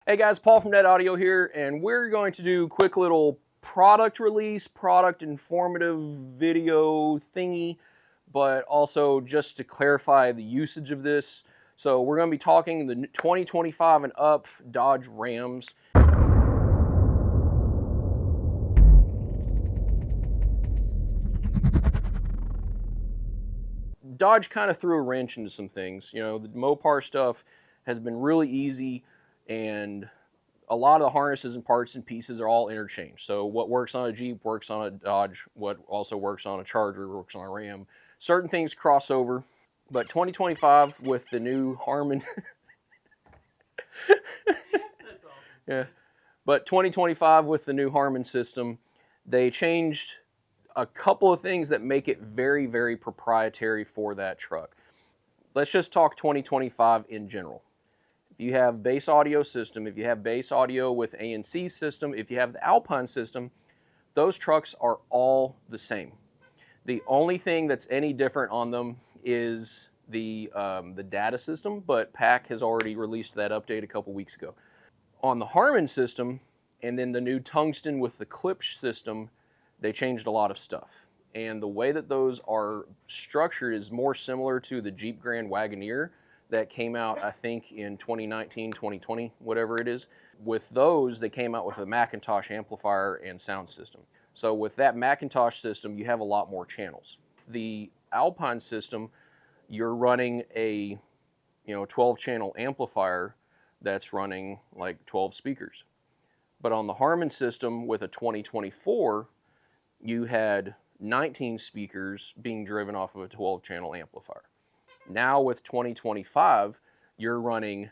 Hey guys, Paul from Net Audio here, and we're going to do a quick little product release, product informative video thingy, but also just to clarify the usage of this. So we're going to be talking the 2025 and up Dodge Rams. Dodge kind of threw a wrench into some things. You know, the Mopar stuff has been really easy, and a lot of the harnesses and parts and pieces are all interchanged. So what works on a Jeep works on a Dodge. What also works on a Charger works on a Ram. Certain things cross over, but 2025 with the new Harman. That's awesome. Yeah, but 2025 with the new Harman system, they changed a couple of things that make it very, very proprietary for that truck. Let's just talk 2025 in general. If you have base audio system, if you have base audio with ANC system, if you have the Alpine system, those trucks are all the same. The only thing that's any different on them is the data system, but PAC has already released that update a couple weeks ago. On the Harman system, and then the new Tungsten with the Klipsch system, they changed a lot of stuff. And the way that those are structured is more similar to the Jeep Grand Wagoneer that came out, I think, in 2019, 2020, whatever it is. With those, they came out with a Macintosh amplifier and sound system. So with that Macintosh system, you have a lot more channels. The Alpine system, you're running a 12-channel amplifier that's running like 12 speakers. But on the Harman system with a 2024, you had 19 speakers being driven off of a 12-channel amplifier. Now with 2025, you're running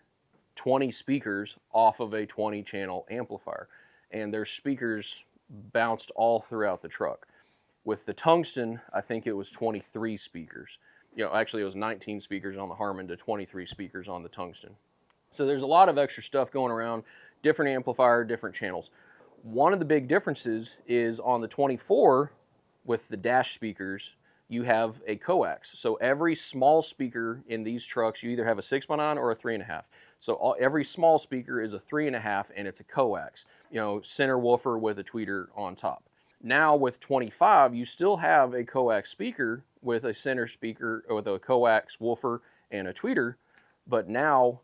20 speakers off of a 20-channel amplifier, and there's speakers bounced all throughout the truck. With the Tungsten, I think it was 23 speakers. Actually it was 19 speakers on the Harman to 23 speakers on the Tungsten. So there's a lot of extra stuff going around, different amplifier, different channels. One of the big differences is on the 24 with the dash speakers, you have a coax. So every small speaker in these trucks, you either have a 6x9 or a 3.5. So every small speaker is a 3.5 and it's a coax. Center woofer with a tweeter on top. Now with 25, you still have a coax speaker with a center speaker with a coax woofer and a tweeter, but now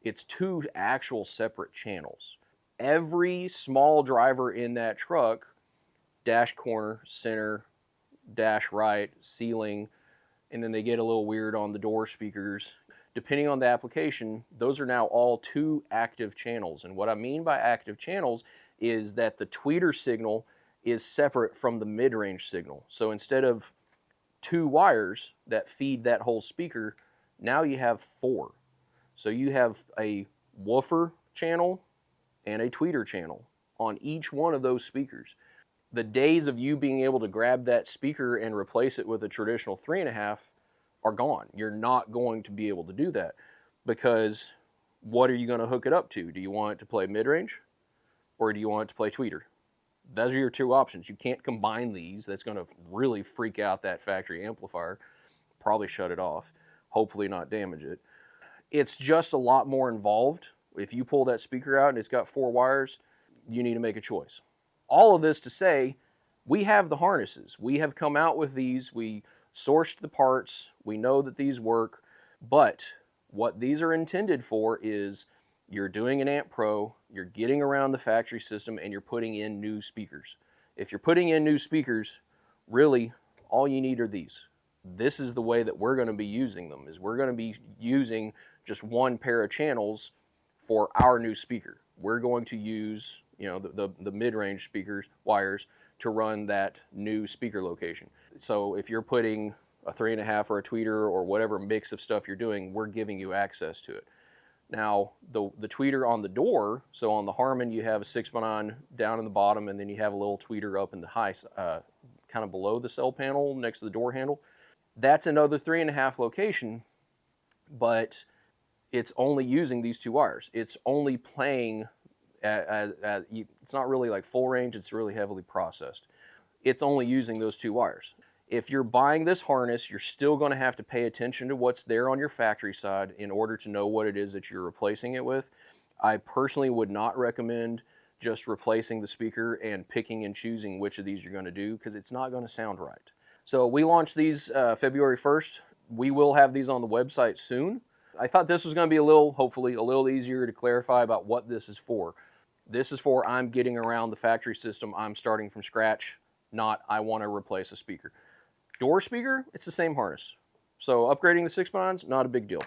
it's two actual separate channels. Every small driver in that truck, dash corner, center, dash right, ceiling, and then they get a little weird on the door speakers. Depending on the application, those are now all two active channels. And what I mean by active channels is that the tweeter signal is separate from the mid-range signal. So instead of two wires that feed that whole speaker, now you have four. So you have a woofer channel and a tweeter channel on each one of those speakers. The days of you being able to grab that speaker and replace it with a traditional 3.5 are gone. You're not going to be able to do that, because what are you going to hook it up to? Do you want it to play mid-range or do you want it to play tweeter? Those are your two options. You can't combine these. That's going to really freak out that factory amplifier, probably shut it off, hopefully not damage it. It's just a lot more involved. If you pull that speaker out and it's got four wires, you need to make a choice. All of this to say, we have the harnesses. We have come out with these. We sourced the parts. We know that these work. But what these are intended for is you're doing an Amp Pro, you're getting around the factory system, and you're putting in new speakers. If you're putting in new speakers, really all you need are these. This is the way that we're going to be using them, is we're going to be using just one pair of channels for our new speaker. We're going to use the mid-range speakers wires to run that new speaker location. So if you're putting a 3.5 or a tweeter or whatever mix of stuff you're doing, we're giving you access to it. Now the tweeter on the door, so on the Harman you have a 6x9 down in the bottom, and then you have a little tweeter up in the high, kind of below the cell panel next to the door handle. That's another 3.5 location, but it's only using these two wires. It's only playing it's not really like full range, it's really heavily processed. It's only using those two wires. If you're buying this harness, you're still going to have to pay attention to what's there on your factory side in order to know what it is that you're replacing it with. I personally would not recommend just replacing the speaker and picking and choosing which of these you're going to do, because it's not going to sound right. So we launched these February 1st. We will have these on the website soon. I thought this was going to be hopefully, a little easier to clarify about what this is for. This is for I'm getting around the factory system. I'm starting from scratch, not I want to replace a speaker. Door speaker, it's the same harness. So upgrading the 6x9s, not a big deal.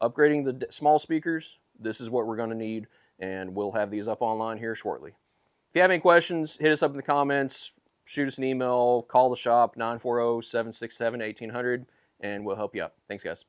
Upgrading the small speakers, this is what we're going to need, and we'll have these up online here shortly. If you have any questions, hit us up in the comments, shoot us an email, call the shop, 940-767-1800, and we'll help you out. Thanks, guys.